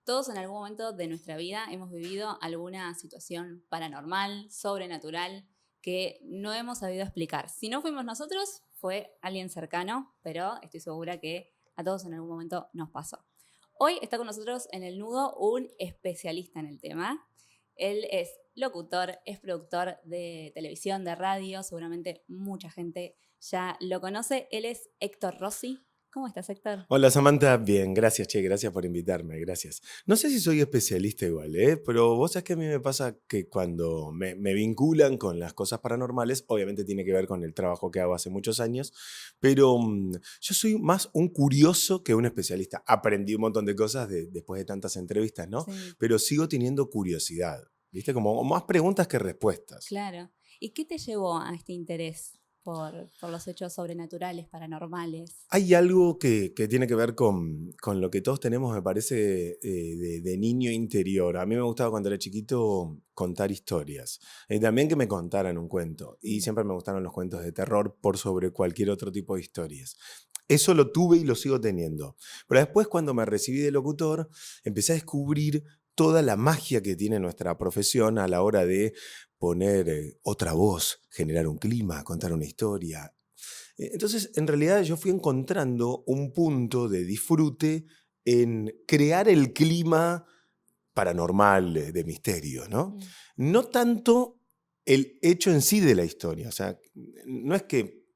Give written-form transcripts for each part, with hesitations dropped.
Todos en algún momento de nuestra vida hemos vivido alguna situación paranormal, sobrenatural, que no hemos sabido explicar. Si no fuimos nosotros, fue alguien cercano, pero estoy segura que a todos en algún momento nos pasó. Hoy está con nosotros en el nudo un especialista en el tema. Él es locutor, es productor de televisión, de radio, seguramente mucha gente ya lo conoce. Él es Héctor Rossi. ¿Cómo estás, Héctor? Hola Samantha, bien, gracias, che, gracias por invitarme, gracias. No sé si soy especialista igual, pero vos sabés que a mí me pasa que cuando me vinculan con las cosas paranormales, obviamente tiene que ver con el trabajo que hago hace muchos años, pero yo soy más un curioso que un especialista. Aprendí un montón de cosas después de tantas entrevistas, ¿no? Sí, Pero sigo teniendo curiosidad, ¿viste? Como más preguntas que respuestas. claro. ¿Y qué te llevó a este interés por los hechos sobrenaturales, paranormales? Hay algo que tiene que ver con lo que todos tenemos, me parece, de niño interior. A mí me gustaba cuando era chiquito contar historias. Y también que me contaran un cuento. Y Mm. siempre me gustaron los cuentos de terror por sobre cualquier otro tipo de historias. Eso lo tuve y lo sigo teniendo. Pero después, cuando me recibí de locutor, empecé a descubrir toda la magia que tiene nuestra profesión a la hora de poner otra voz, generar un clima, contar una historia. Entonces, en realidad yo fui encontrando un punto de disfrute en crear el clima paranormal, de misterio, ¿no? Mm. No tanto el hecho en sí de la historia, o sea, no es que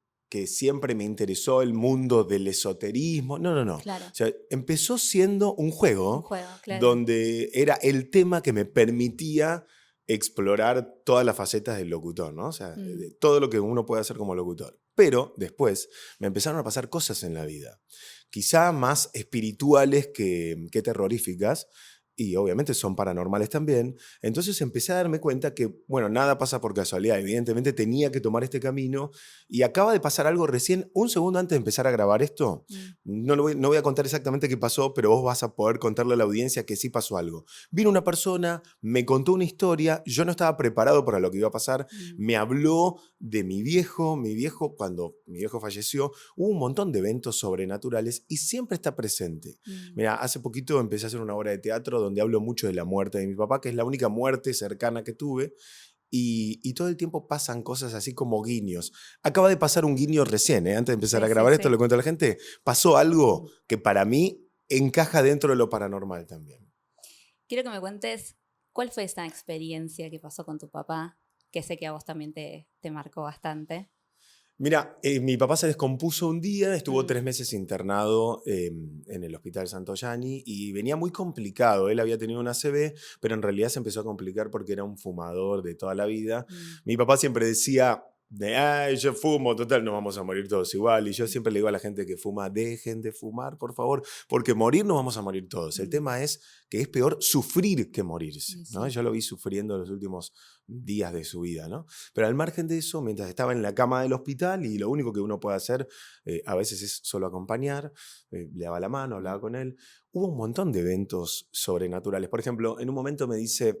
siempre me interesó el mundo del esoterismo, no, no, no. O Claro, sea, empezó siendo un un juego juego, claro. donde era el tema que me permitía explorar todas las facetas del locutor, ¿no? O sea, Mm. de todo lo que uno puede hacer como locutor. Pero después me empezaron a pasar cosas en la vida, quizá más espirituales que terroríficas, y obviamente son paranormales también. Entonces empecé a darme cuenta que, bueno, nada pasa por casualidad. Evidentemente tenía que tomar este camino y acaba de pasar algo recién, un segundo antes de empezar a grabar esto. Mm. No voy a contar exactamente qué pasó, pero vos vas a poder contarle a la audiencia que sí pasó algo. Vino una persona, me contó una historia, yo no estaba preparado para lo que iba a pasar, Mm. me habló de mi viejo, cuando mi viejo falleció, hubo un montón de eventos sobrenaturales y siempre está presente. Mm. Mira, hace poquito empecé a hacer una obra de teatro donde hablo mucho de la muerte de mi papá, que es la única muerte cercana que tuve, y todo el tiempo pasan cosas así como guiños. Acaba de pasar un guiño recién, antes de empezar Sí, a sí, grabar esto, le sí. cuento a la gente, pasó algo que para mí encaja dentro de lo paranormal también. Quiero que me cuentes cuál fue esa experiencia que pasó con tu papá, que sé que a vos también te marcó bastante. Mira, mi papá se descompuso un día, estuvo Mm. 3 meses internado en el Hospital Santoyani y venía muy complicado. Él había tenido una ACV, pero en realidad se empezó a complicar porque era un fumador de toda la vida. Mm. Mi papá siempre decía, ay, yo fumo, total, nos vamos a morir todos igual. Y yo siempre le digo a la gente que fuma, dejen de fumar, por favor, porque morir nos vamos a morir todos. El Mm. tema es que es peor sufrir que morirse, Y ¿no? sí. Yo lo vi sufriendo los últimos días de su vida, ¿no? Pero al margen de eso, mientras estaba en la cama del hospital y lo único que uno puede hacer a veces es solo acompañar, le daba la mano, Mm. hablaba con él, hubo un montón de eventos sobrenaturales. Por ejemplo, en un momento me dice,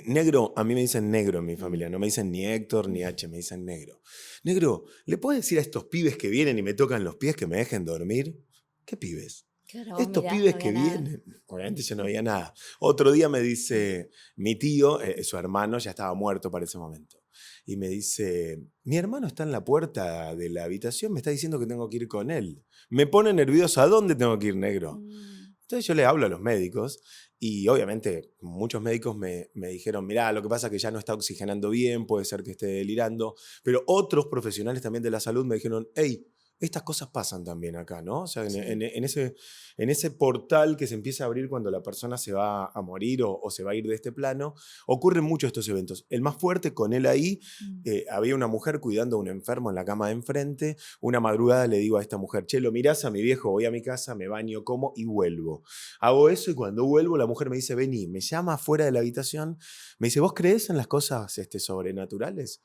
negro, a mí me dicen negro en mi Mm. familia, no me dicen ni Héctor ni H, me dicen negro. Negro, ¿le puedes decir a estos pibes que vienen y me tocan los pies que me dejen dormir? ¿Qué pibes? Claro, vos Estos mirás, no pibes había que nada. vienen, obviamente yo no veía nada. Otro día me dice, mi tío, su hermano ya estaba muerto para ese momento, y me dice, mi hermano está en la puerta de la habitación, me está diciendo que tengo que ir con él. Me pone nervioso, ¿a dónde tengo que ir, negro? Mm. Entonces yo le hablo a los médicos y obviamente muchos médicos me dijeron, mirá, lo que pasa es que ya no está oxigenando bien, puede ser que esté delirando, pero otros profesionales también de la salud me dijeron, hey, estas cosas pasan también acá, ¿no? O sea, Sí. en ese portal que se empieza a abrir cuando la persona se va a morir o se va a ir de este plano, ocurren muchos estos eventos. El más fuerte, con él ahí, Mm. había una mujer cuidando a un enfermo en la cama de enfrente. Una madrugada le digo a esta mujer, che, ¿lo mirás a mi viejo? Voy a mi casa, me baño, como y vuelvo. Hago eso y cuando vuelvo la mujer me dice, vení, me llama afuera de la habitación, me dice, ¿vos creés en las cosas sobrenaturales?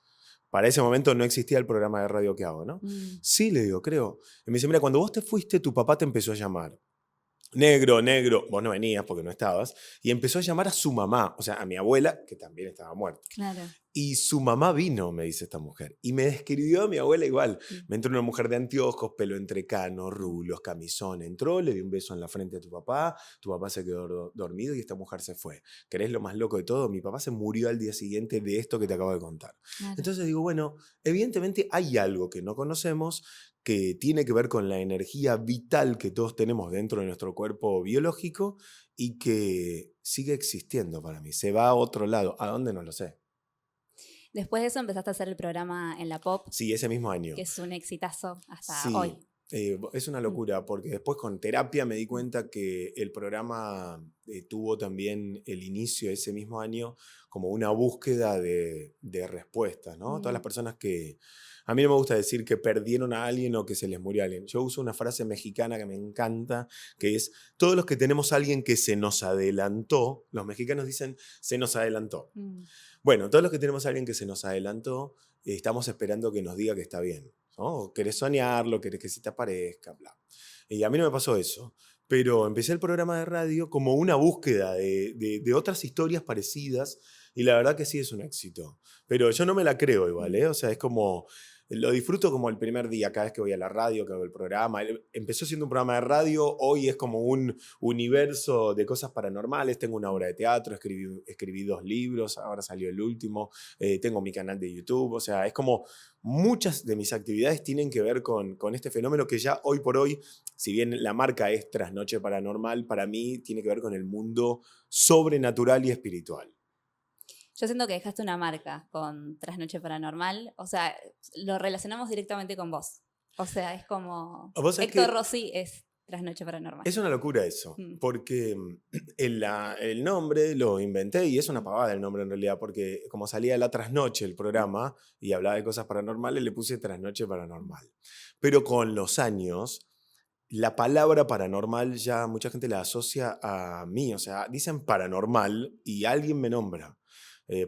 Para ese momento no existía el programa de radio que hago, ¿no? Mm. Sí, le digo, creo. Y me dice, mira, cuando vos te fuiste, tu papá te empezó a llamar. negro, negro, vos no venías porque no estabas, y empezó a llamar a su mamá, o sea, a mi abuela, que también estaba muerta. Claro. Y su mamá vino, me dice esta mujer, y me describió a mi abuela igual. Me entró una mujer de anteojos, pelo entrecano, rulos, camisón, entró, le dio un beso en la frente a tu papá se quedó dormido y esta mujer se fue. ¿Querés lo más loco de todo? Mi papá se murió al día siguiente de esto que te acabo de contar. Claro. Entonces digo, bueno, evidentemente hay algo que no conocemos que tiene que ver con la energía vital que todos tenemos dentro de nuestro cuerpo biológico y que sigue existiendo para mí. Se va a otro lado. ¿A dónde? No lo sé. Después de eso empezaste a hacer el programa en la Pop, Sí, ese mismo año. que es un exitazo hasta Sí, hoy. es una locura porque después con terapia me di cuenta que el programa tuvo también el inicio ese mismo año como una búsqueda de respuestas, ¿no? Todas las personas que... A mí no me gusta decir que perdieron a alguien o que se les murió a alguien. Yo uso una frase mexicana que me encanta, que es, todos los que tenemos a alguien que se nos adelantó, los mexicanos dicen, se nos adelantó. Bueno, todos los que tenemos a alguien que se nos adelantó, estamos esperando que nos diga que está bien, ¿no? Querés soñarlo, querés que se te aparezca, bla. Y a mí no me pasó eso, pero empecé el programa de radio como una búsqueda de otras historias parecidas y la verdad que sí es un éxito. Pero yo no me la creo igual, ¿eh? O sea, es como... Lo disfruto como el primer día, cada vez que voy a la radio, que hago el programa. Empezó siendo un programa de radio, hoy es como un universo de cosas paranormales. Tengo una obra de teatro, escribí 2 libros, ahora salió el último. Tengo mi canal de YouTube, o sea, es como muchas de mis actividades tienen que ver con este fenómeno que ya hoy por hoy, si bien la marca es Trasnoche Paranormal, para mí tiene que ver con el mundo sobrenatural y espiritual. Yo siento que dejaste una marca con Trasnoche Paranormal. O sea, lo relacionamos directamente con vos. O sea, es como... Héctor Rossi es Trasnoche Paranormal. Es una locura eso, porque el nombre lo inventé y es una pavada el nombre en realidad, porque como salía la trasnoche el programa y hablaba de cosas paranormales, le puse Trasnoche Paranormal. Pero con los años... La palabra paranormal ya mucha gente la asocia a mí, o sea, dicen paranormal y alguien me nombra.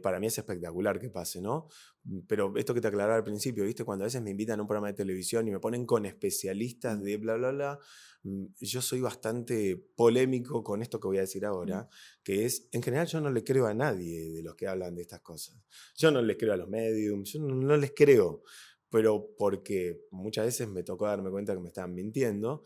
Para mí es espectacular que pase, ¿no? Pero esto que te aclaraba al principio, ¿viste? Cuando a veces me invitan a un programa de televisión y me ponen con especialistas de bla, bla, bla, yo soy bastante polémico con esto que voy a decir ahora, que es, en general yo no le creo a nadie de los que hablan de estas cosas. Yo no les creo a los mediums, yo no les creo. Pero porque muchas veces me tocó darme cuenta que me estaban mintiendo.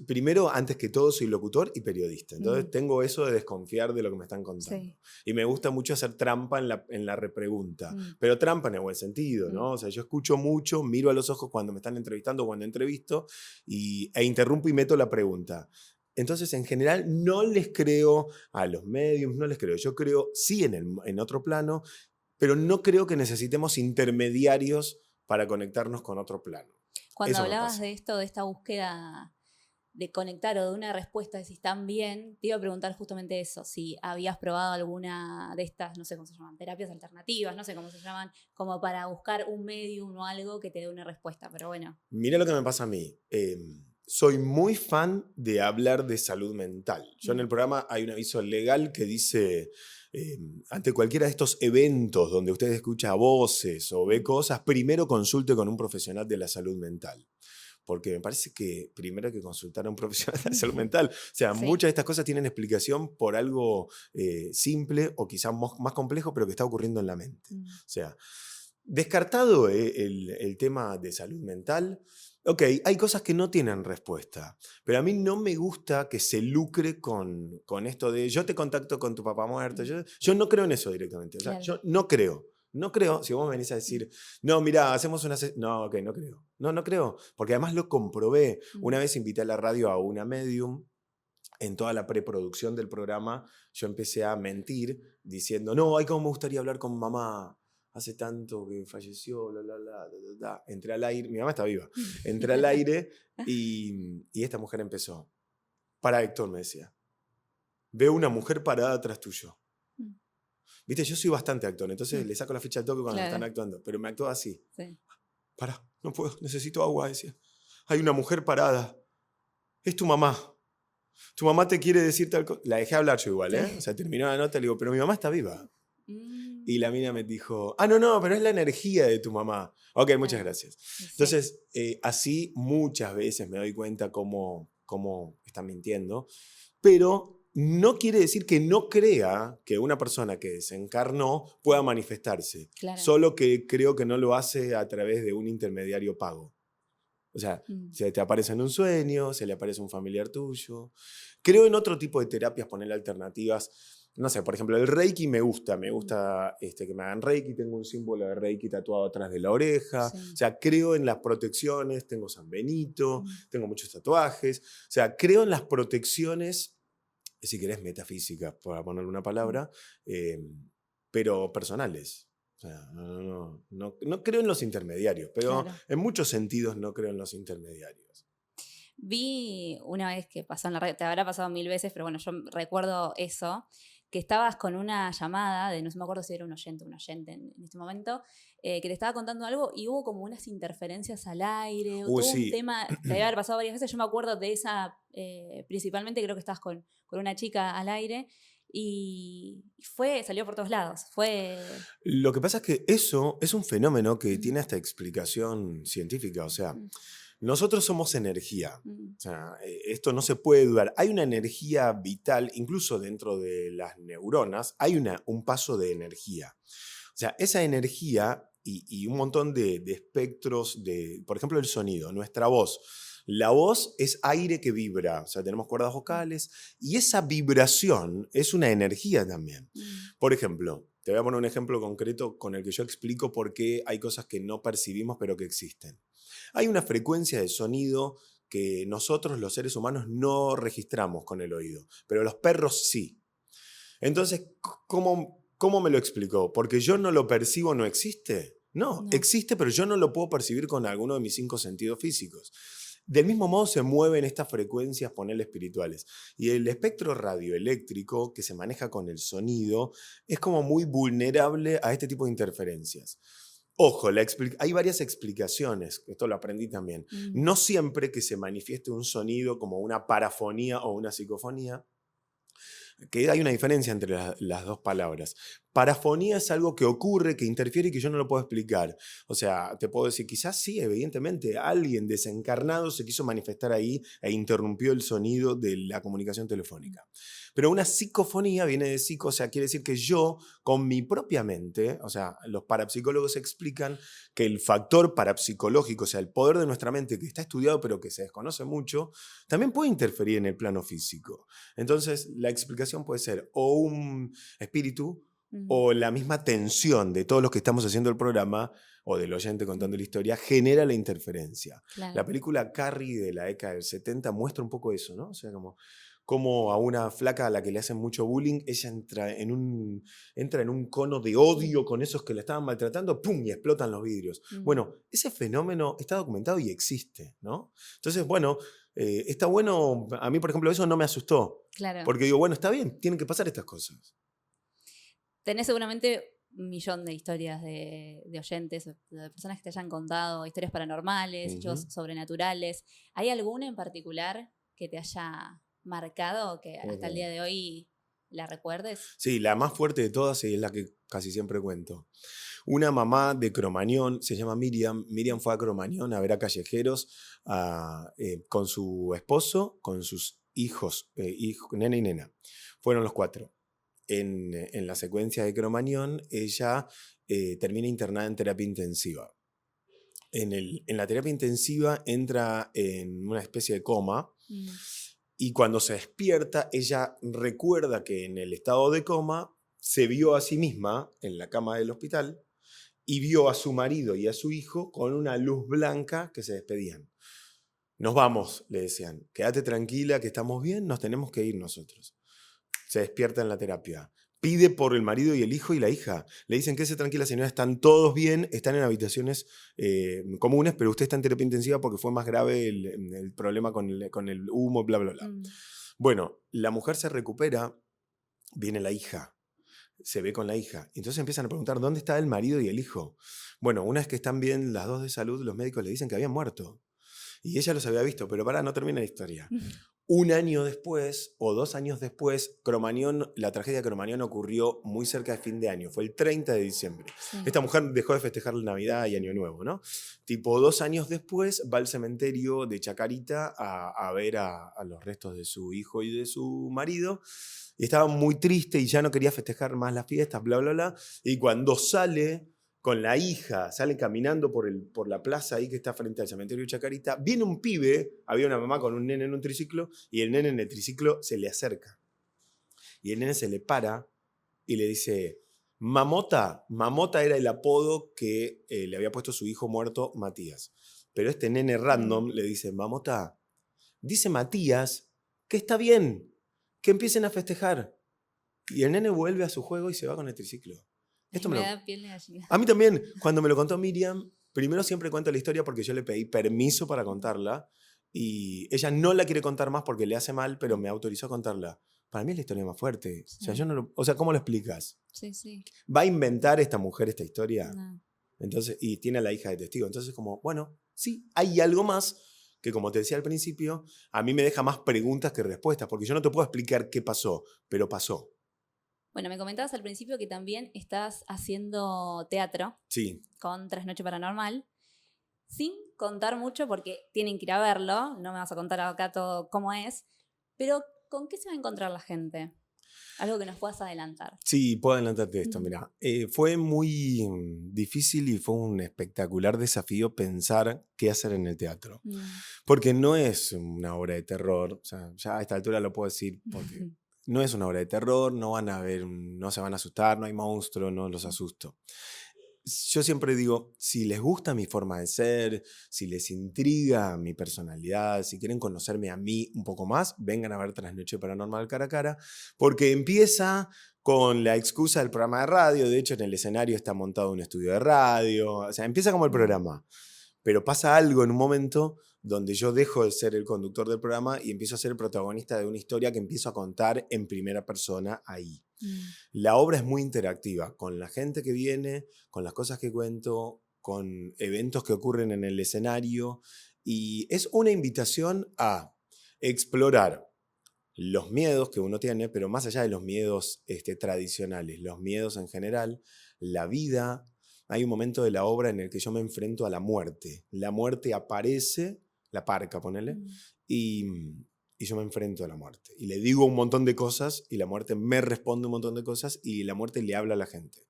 Primero, antes que todo, soy locutor y periodista. Entonces tengo eso de desconfiar de lo que me están contando. Sí. Y me gusta mucho hacer trampa en la repregunta. Pero trampa en el buen sentido, ¿no? O sea, yo escucho mucho, miro a los ojos cuando me están entrevistando, cuando entrevisto, e interrumpo y meto la pregunta. Entonces, en general, no les creo a los mediums, no les creo. Yo creo, sí, en otro plano, pero no creo que necesitemos intermediarios para conectarnos con otro plano. Cuando hablabas de esto, de esta búsqueda de conectar o de una respuesta de si están bien, te iba a preguntar justamente eso, si habías probado alguna de estas, no sé cómo se llaman, terapias alternativas, no sé cómo se llaman, como para buscar un medium o algo que te dé una respuesta, pero bueno. Mira lo que me pasa a mí. Soy muy fan de hablar de salud mental. Yo en el programa hay un aviso legal que dice... ante cualquiera de estos eventos donde usted escucha voces o ve cosas, primero consulte con un profesional de la salud mental. Porque me parece que primero hay que consultar a un profesional de la salud mental. O sea, sí. Muchas de estas cosas tienen explicación por algo simple o quizás más complejo, pero que está ocurriendo en la mente. O sea, descartado el tema de salud mental, ok, hay cosas que no tienen respuesta, pero a mí no me gusta que se lucre con esto de yo te contacto con tu papá muerto. Yo no creo en eso directamente. O sea, claro. Yo no creo. No creo, si vos me venís a decir, no, mira, hacemos una... No, ok, no creo. No creo, porque además lo comprobé. Una vez invité a la radio a una medium. En toda la preproducción del programa, yo empecé a mentir diciendo, no, ay, cómo me gustaría hablar con mamá. Hace tanto que falleció, Entré al aire, mi mamá está viva. Entré al aire y esta mujer empezó. Para Héctor, me decía. Veo una mujer parada atrás tuyo. Viste, yo soy bastante actor, entonces le saco la ficha al toque cuando están actuando, pero me actúa así. Sí. Pará, no puedo, necesito agua, decía. Hay una mujer parada. Es tu mamá. Tu mamá te quiere decir tal cosa. La dejé hablar yo igual, ¿eh? O sea, terminó la nota, le digo, pero mi mamá está viva. Y la mina me dijo, no, pero es la energía de tu mamá. Ok, muchas gracias. Entonces, así muchas veces me doy cuenta cómo cómo están mintiendo, pero no quiere decir que no crea que una persona que desencarnó pueda manifestarse, Claro. solo que creo que no lo hace a través de un intermediario pago. O sea, se te aparece en un sueño, se le aparece un familiar tuyo. Creo en otro tipo de terapias, ponerle alternativas. No sé, por ejemplo, el Reiki me gusta que me hagan Reiki, tengo un símbolo de Reiki tatuado atrás de la oreja. Sí. O sea, creo en las protecciones, tengo San Benito, tengo muchos tatuajes. O sea, creo en las protecciones, si querés, metafísicas, para ponerle una palabra, pero personales. O sea, no creo en los intermediarios, pero Claro. en muchos sentidos no creo en los intermediarios. Vi una vez que pasó en la red, te habrá pasado 1000 veces, pero bueno, yo recuerdo eso, que estabas con una llamada de, no me acuerdo si era un oyente en este momento, que te estaba contando algo y hubo como unas interferencias al aire, todo Sí. un tema, te debe haber pasado varias veces, yo me acuerdo de esa, principalmente creo que estabas con una chica al aire y salió por todos lados, Lo que pasa es que eso es un fenómeno que tiene hasta explicación científica, o sea, nosotros somos energía. O sea, esto no se puede dudar. Hay una energía vital, incluso dentro de las neuronas, hay un paso de energía. O sea, esa energía y un montón de espectros, por ejemplo, el sonido, nuestra voz. La voz es aire que vibra, o sea, tenemos cuerdas vocales y esa vibración es una energía también. Por ejemplo, te voy a poner un ejemplo concreto con el que yo explico por qué hay cosas que no percibimos pero que existen. Hay una frecuencia de sonido que nosotros los seres humanos no registramos con el oído, pero los perros sí. Entonces, ¿cómo me lo explicó? ¿Porque yo no lo percibo, no existe? No, existe, pero yo no lo puedo percibir con alguno de mis 5 sentidos físicos. Del mismo modo se mueven estas frecuencias, ponele espirituales. Y el espectro radioeléctrico que se maneja con el sonido es como muy vulnerable a este tipo de interferencias. Ojo, hay varias explicaciones, esto lo aprendí también. No siempre que se manifieste un sonido como una parafonía o una psicofonía, que hay una diferencia entre las dos palabras. Parafonía es algo que ocurre, que interfiere y que yo no lo puedo explicar. O sea, te puedo decir, quizás sí, evidentemente, alguien desencarnado se quiso manifestar ahí e interrumpió el sonido de la comunicación telefónica. Pero una psicofonía viene de psico, o sea, quiere decir que yo, con mi propia mente, o sea, los parapsicólogos explican que el factor parapsicológico, o sea, el poder de nuestra mente que está estudiado pero que se desconoce mucho, también puede interferir en el plano físico. Entonces, la explicación puede ser o un espíritu o la misma tensión de todos los que estamos haciendo el programa o del oyente contando la historia genera la interferencia. Claro. La película Carrie de la década del 70 muestra un poco eso, ¿no? O sea, como a una flaca a la que le hacen mucho bullying, ella entra en un cono de odio con esos que la estaban maltratando, ¡pum! Y explotan los vidrios. Bueno, ese fenómeno está documentado y existe, ¿no? Entonces, bueno, está bueno, a mí por ejemplo eso no me asustó, Claro. porque digo, bueno, está bien, tienen que pasar estas cosas. Tenés seguramente 1.000.000 de historias de oyentes, de personas que te hayan contado historias paranormales, hechos sobrenaturales. ¿Hay alguna en particular que te haya marcado, que hasta el día de hoy la recuerdes? Sí, la más fuerte de todas y es la que casi siempre cuento. Una mamá de Cromañón, se llama Miriam. Miriam fue a Cromañón a ver a callejeros con su esposo, con sus hijos, nena y nena. Fueron los 4. En la secuencia de Cromañón, ella termina internada en terapia intensiva. En la terapia intensiva entra en una especie de coma y cuando se despierta, ella recuerda que en el estado de coma se vio a sí misma en la cama del hospital y vio a su marido y a su hijo con una luz blanca que se despedían. Nos vamos, le decían, quédate tranquila que estamos bien, nos tenemos que ir nosotros. Se despierta en la terapia. Pide por el marido y el hijo y la hija. Le dicen, quédese tranquila señora, están todos bien, están en habitaciones comunes, pero usted está en terapia intensiva porque fue más grave el problema con el humo, bla, bla, bla. Bueno, la mujer se recupera, viene la hija, se ve con la hija. Entonces empiezan a preguntar, ¿dónde está el marido y el hijo? Bueno, una vez que están bien las dos de salud, los médicos le dicen que habían muerto. Y ella los había visto, pero no termina la historia. Un año después o 2 años después, la tragedia de Cromañón ocurrió muy cerca de fin de año, fue el 30 de diciembre. Sí. Esta mujer dejó de festejar la Navidad y Año Nuevo, ¿no? Tipo 2 años después va al cementerio de Chacarita a ver a los restos de su hijo y de su marido. Y estaba muy triste y ya no quería festejar más las fiestas, bla, bla, bla. Y cuando sale con la hija, sale caminando por la plaza ahí que está frente al cementerio de Chacarita, viene un pibe, había una mamá con un nene en un triciclo, y el nene en el triciclo se le acerca. Y el nene se le para y le dice, Mamota. Mamota era el apodo que le había puesto su hijo muerto, Matías. Pero este nene random le dice, Mamota, dice Matías que está bien, que empiecen a festejar. Y el nene vuelve a su juego y se va con el triciclo. Esto Me da piel de gallina. A mí también, cuando me lo contó Miriam, primero siempre cuento la historia porque yo le pedí permiso para contarla y ella no la quiere contar más porque le hace mal, pero me autorizó a contarla. Para mí es la historia más fuerte. Sí. O sea, ¿cómo lo explicas? Sí. ¿Va a inventar esta mujer esta historia? No. Entonces, y tiene a la hija de testigo. Entonces, como, bueno, sí, hay algo más que, como te decía al principio, a mí me deja más preguntas que respuestas, porque yo no te puedo explicar qué pasó, pero pasó. Bueno, me comentabas al principio que también estás haciendo teatro. Sí. Con Trasnoche Paranormal, sin contar mucho porque tienen que ir a verlo, no me vas a contar acá todo cómo es, pero ¿con qué se va a encontrar la gente? Algo que nos puedas adelantar. Sí, puedo adelantarte esto, mira. Fue muy difícil y fue un espectacular desafío pensar qué hacer en el teatro. Porque no es una obra de terror, o sea, ya a esta altura lo puedo decir porque no es una obra de terror, no se van a asustar, no hay monstruos, no los asusto. Yo siempre digo, si les gusta mi forma de ser, si les intriga mi personalidad, si quieren conocerme a mí un poco más, vengan a ver Trasnoche Paranormal cara a cara, porque empieza con la excusa del programa de radio. De hecho, en el escenario está montado un estudio de radio, o sea, empieza como el programa. Pero pasa algo en un momento donde yo dejo de ser el conductor del programa y empiezo a ser el protagonista de una historia que empiezo a contar en primera persona ahí. La obra es muy interactiva, con la gente que viene, con las cosas que cuento, con eventos que ocurren en el escenario, y es una invitación a explorar los miedos que uno tiene, pero más allá de los miedos tradicionales, los miedos en general, la vida. Hay un momento de la obra en el que yo me enfrento a la muerte. La muerte aparece, la parca, ponele, y yo me enfrento a la muerte. Y le digo un montón de cosas y la muerte me responde un montón de cosas y la muerte le habla a la gente.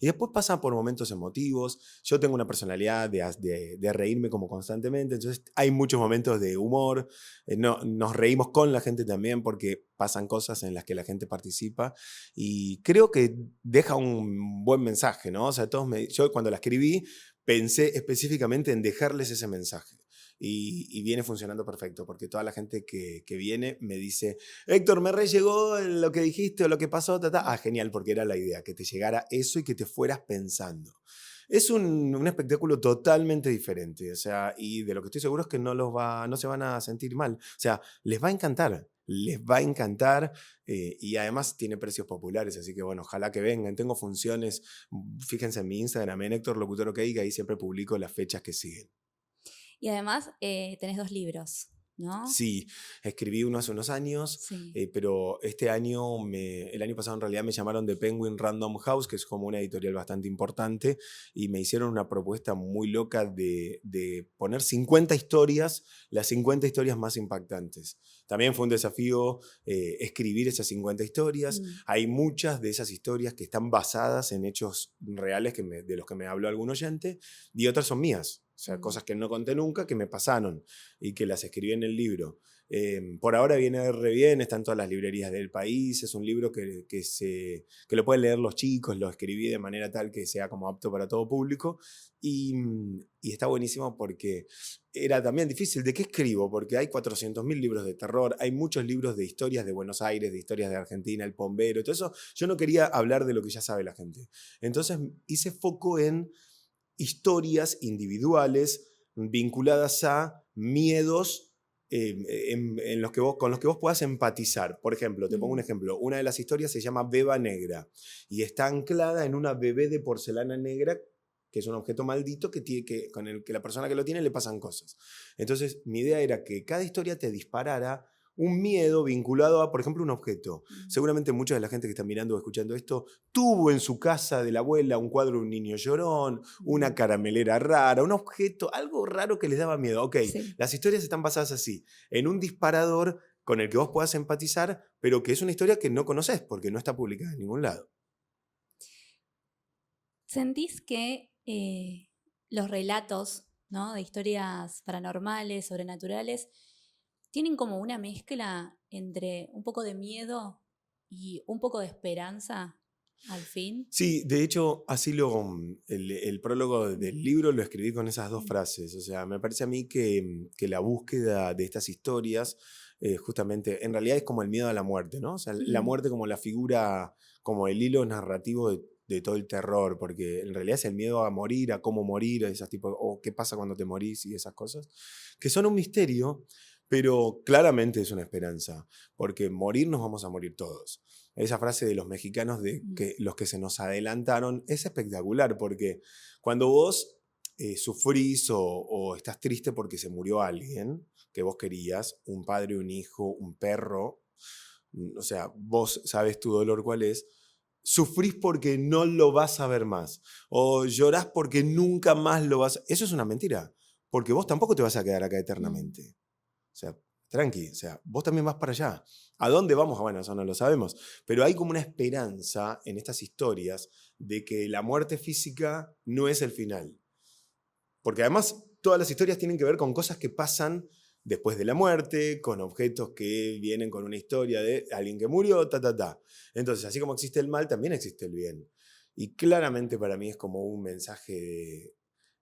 Y después pasa por momentos emotivos. Yo tengo una personalidad de reírme como constantemente, entonces hay muchos momentos de humor. Nos reímos con la gente también porque pasan cosas en las que la gente participa y creo que deja un buen mensaje, ¿no? O sea, yo cuando la escribí pensé específicamente en dejarles ese mensaje. Y viene funcionando perfecto, porque toda la gente que viene me dice, Héctor, me re llegó lo que dijiste o lo que pasó, genial, porque era la idea, que te llegara eso y que te fueras pensando. Es un espectáculo totalmente diferente, o sea, y de lo que estoy seguro es que no se van a sentir mal, o sea, les va a encantar. Y además tiene precios populares, así que bueno, ojalá que vengan. Tengo funciones, fíjense en mi Instagram, en Héctor Locutor OK, que ahí siempre publico las fechas que siguen. Y además tenés 2 libros, ¿no? Sí, escribí uno hace unos años, Sí. pero el año pasado en realidad me llamaron de Penguin Random House, que es como una editorial bastante importante, y me hicieron una propuesta muy loca de poner 50 historias, las 50 historias más impactantes. También fue un desafío escribir esas 50 historias. Hay muchas de esas historias que están basadas en hechos reales de los que me habló algún oyente, y otras son mías. O sea, cosas que no conté nunca, que me pasaron y que las escribí en el libro. Por ahora viene re bien, está en todas las librerías del país. Es un libro que lo pueden leer los chicos, lo escribí de manera tal que sea como apto para todo público. Y está buenísimo porque era también difícil. ¿De qué escribo? Porque hay 400.000 libros de terror, hay muchos libros de historias de Buenos Aires, de historias de Argentina, El Pombero, todo eso. Yo no quería hablar de lo que ya sabe la gente. Entonces hice foco en historias individuales vinculadas a miedos con los que vos puedas empatizar. Por ejemplo, te pongo un ejemplo. Una de las historias se llama Beba Negra y está anclada en una bebé de porcelana negra, que es un objeto maldito con el que la persona que lo tiene le pasan cosas. Entonces, mi idea era que cada historia te disparara un miedo vinculado a, por ejemplo, un objeto. Seguramente mucha de la gente que está mirando o escuchando esto tuvo en su casa de la abuela un cuadro de un niño llorón, una caramelera rara, un objeto, algo raro que les daba miedo. Ok, Sí. las historias están basadas así, en un disparador con el que vos puedas empatizar, pero que es una historia que no conoces porque no está publicada en ningún lado. ¿Sentís que los relatos, ¿no?, de historias paranormales, sobrenaturales, tienen como una mezcla entre un poco de miedo y un poco de esperanza al fin? Sí, de hecho, así el prólogo del libro lo escribí con esas dos Mm. frases. O sea, me parece a mí que la búsqueda de estas historias, justamente, en realidad es como el miedo a la muerte, ¿no? O sea, la Mm. muerte como la figura, como el hilo narrativo de todo el terror, porque en realidad es el miedo a morir, a cómo morir, a esas tipo, o qué pasa cuando te morís y esas cosas, que son un misterio, pero claramente es una esperanza, porque morir nos vamos a morir todos. Esa frase de los mexicanos de que los que se nos adelantaron es espectacular, porque cuando vos sufrís o estás triste porque se murió alguien que vos querías, un padre, un hijo, un perro, o sea, vos sabes tu dolor cuál es, sufrís porque no lo vas a ver más, o llorás porque nunca más lo vas a... Eso es una mentira, porque vos tampoco te vas a quedar acá eternamente. O sea, tranqui, o sea, vos también vas para allá. ¿A dónde vamos? Bueno, eso no lo sabemos. Pero hay como una esperanza en estas historias de que la muerte física no es el final. Porque además todas las historias tienen que ver con cosas que pasan después de la muerte, con objetos que vienen con una historia de alguien que murió, ta, ta, ta. Entonces, así como existe el mal, también existe el bien. Y claramente para mí es como un mensaje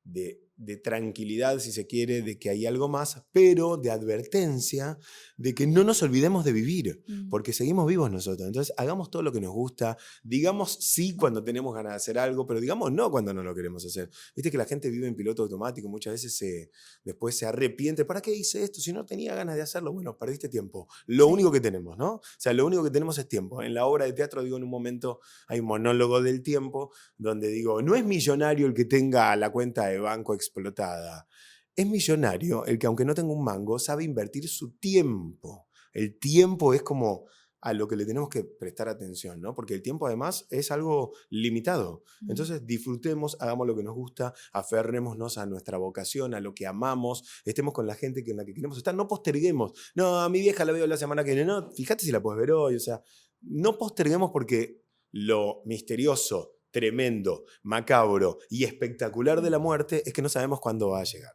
de tranquilidad, si se quiere, de que hay algo más, pero de advertencia de que no nos olvidemos de vivir, porque seguimos vivos nosotros. Entonces, hagamos todo lo que nos gusta, digamos sí cuando tenemos ganas de hacer algo, pero digamos no cuando no lo queremos hacer. Viste que la gente vive en piloto automático, muchas veces después se arrepiente. ¿Para qué hice esto? Si no tenía ganas de hacerlo, bueno, perdiste tiempo. Lo único que tenemos, ¿no? O sea, lo único que tenemos es tiempo. En la obra de teatro, digo, en un momento hay un monólogo del tiempo donde digo, no es millonario el que tenga la cuenta de banco explotada. Es millonario el que, aunque no tenga un mango, sabe invertir su tiempo. El tiempo es como a lo que le tenemos que prestar atención, ¿no? Porque el tiempo además es algo limitado. Entonces disfrutemos, hagamos lo que nos gusta, aferrémonos a nuestra vocación, a lo que amamos, estemos con la gente en la que queremos estar, no posterguemos. No, a mi vieja la veo la semana que viene, no, fíjate si la puedes ver hoy, o sea, no posterguemos porque lo misterioso, tremendo, macabro y espectacular de la muerte es que no sabemos cuándo va a llegar.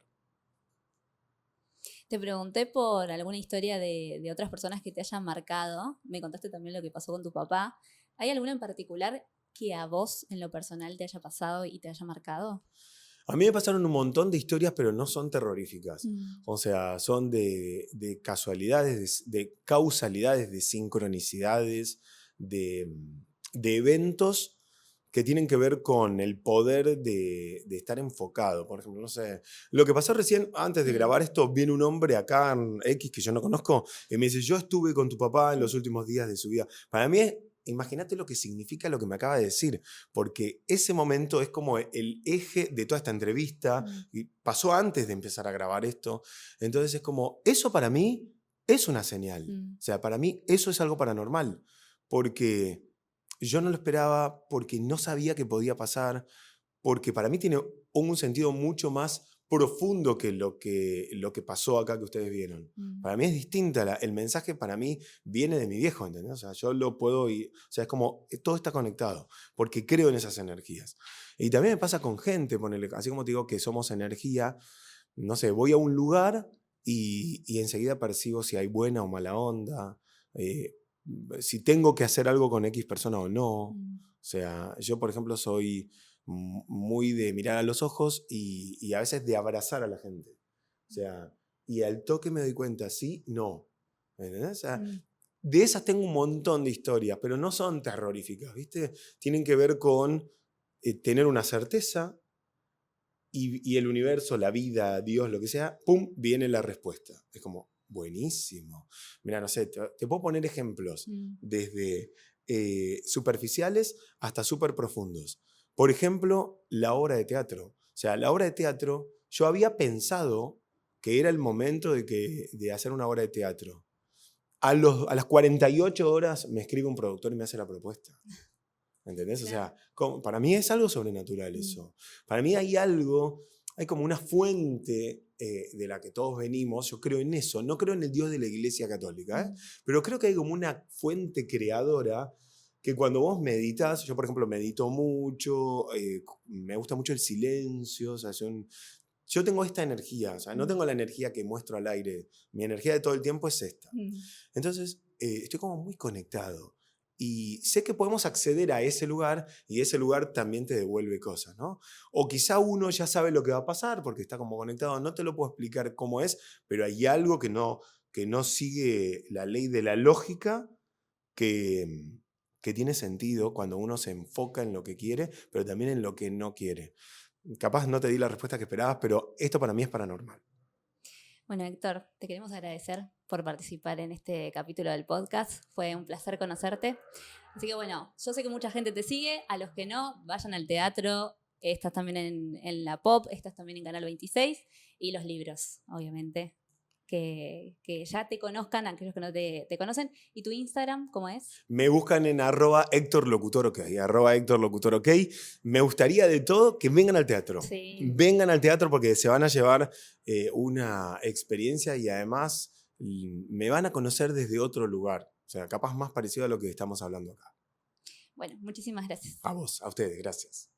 Te pregunté por alguna historia de otras personas que te hayan marcado. Me contaste también lo que pasó con tu papá. ¿Hay alguna en particular que a vos, en lo personal, te haya pasado y te haya marcado? A mí me pasaron un montón de historias, pero no son terroríficas. O sea, son de casualidades, de causalidades, de sincronicidades, de eventos que tienen que ver con el poder de estar enfocado. Por ejemplo, no sé, lo que pasó recién, antes de grabar esto, viene un hombre acá en X que yo no conozco y me dice, yo estuve con tu papá en los últimos días de su vida. Para mí es, imagínate lo que significa lo que me acaba de decir, porque ese momento es como el eje de toda esta entrevista y pasó antes de empezar a grabar esto. Entonces es como, eso para mí es una señal. O sea, para mí eso es algo paranormal, porque yo no lo esperaba, porque no sabía que podía pasar, porque para mí tiene un sentido mucho más profundo que lo que pasó acá que ustedes vieron. Para mí es distinta, el mensaje para mí viene de mi viejo, ¿entendés? O sea, yo lo puedo o sea, es como, todo está conectado, porque creo en esas energías. Y también me pasa con gente, ponele, así como te digo que somos energía, no sé, voy a un lugar y enseguida percibo si hay buena o mala onda, si tengo que hacer algo con X persona o no. O sea, yo, por ejemplo, soy muy de mirar a los ojos y a veces de abrazar a la gente. O sea, y al toque me doy cuenta, sí, no. ¿Entendés? O sea, de esas tengo un montón de historias, pero no son terroríficas, ¿viste? Tienen que ver con tener una certeza y el universo, la vida, Dios, lo que sea, ¡pum!, viene la respuesta. Es como, buenísimo. Mira, no sé, te puedo poner ejemplos desde superficiales hasta súper profundos. Por ejemplo, la obra de teatro. O sea, la obra de teatro, yo había pensado que era el momento de hacer una obra de teatro. a las 48 horas me escribe un productor y me hace la propuesta. ¿Entendés? Claro. O sea, para mí es algo sobrenatural eso. Para mí hay algo, hay como una fuente de la que todos venimos. Yo creo en eso. No creo en el Dios de la Iglesia Católica, ¿eh? Pero creo que hay como una fuente creadora que cuando vos meditas, yo por ejemplo medito mucho, me gusta mucho el silencio, o sea, yo tengo esta energía, o sea, no tengo la energía que muestro al aire, mi energía de todo el tiempo es esta. Entonces, estoy como muy conectado y sé que podemos acceder a ese lugar y ese lugar también te devuelve cosas, ¿no? O quizá uno ya sabe lo que va a pasar porque está como conectado, no te lo puedo explicar cómo es, pero hay algo que no sigue la ley de la lógica que tiene sentido cuando uno se enfoca en lo que quiere, pero también en lo que no quiere. Capaz no te di la respuesta que esperabas, pero esto para mí es paranormal. Bueno, Héctor, te queremos agradecer por participar en este capítulo del podcast. Fue un placer conocerte. Así que bueno, yo sé que mucha gente te sigue. A los que no, vayan al teatro. Estás también en la Pop, estás también en Canal 26. Y los libros, obviamente. Que ya te conozcan, aquellos que no te conocen. ¿Y tu Instagram cómo es? Me buscan en @HéctorLocutorOK, @HéctorLocutorOK. Me gustaría de todo que vengan al teatro. Sí. Vengan al teatro porque se van a llevar una experiencia y además me van a conocer desde otro lugar. O sea, capaz más parecido a lo que estamos hablando acá. Bueno, muchísimas gracias. A vos, a ustedes, gracias.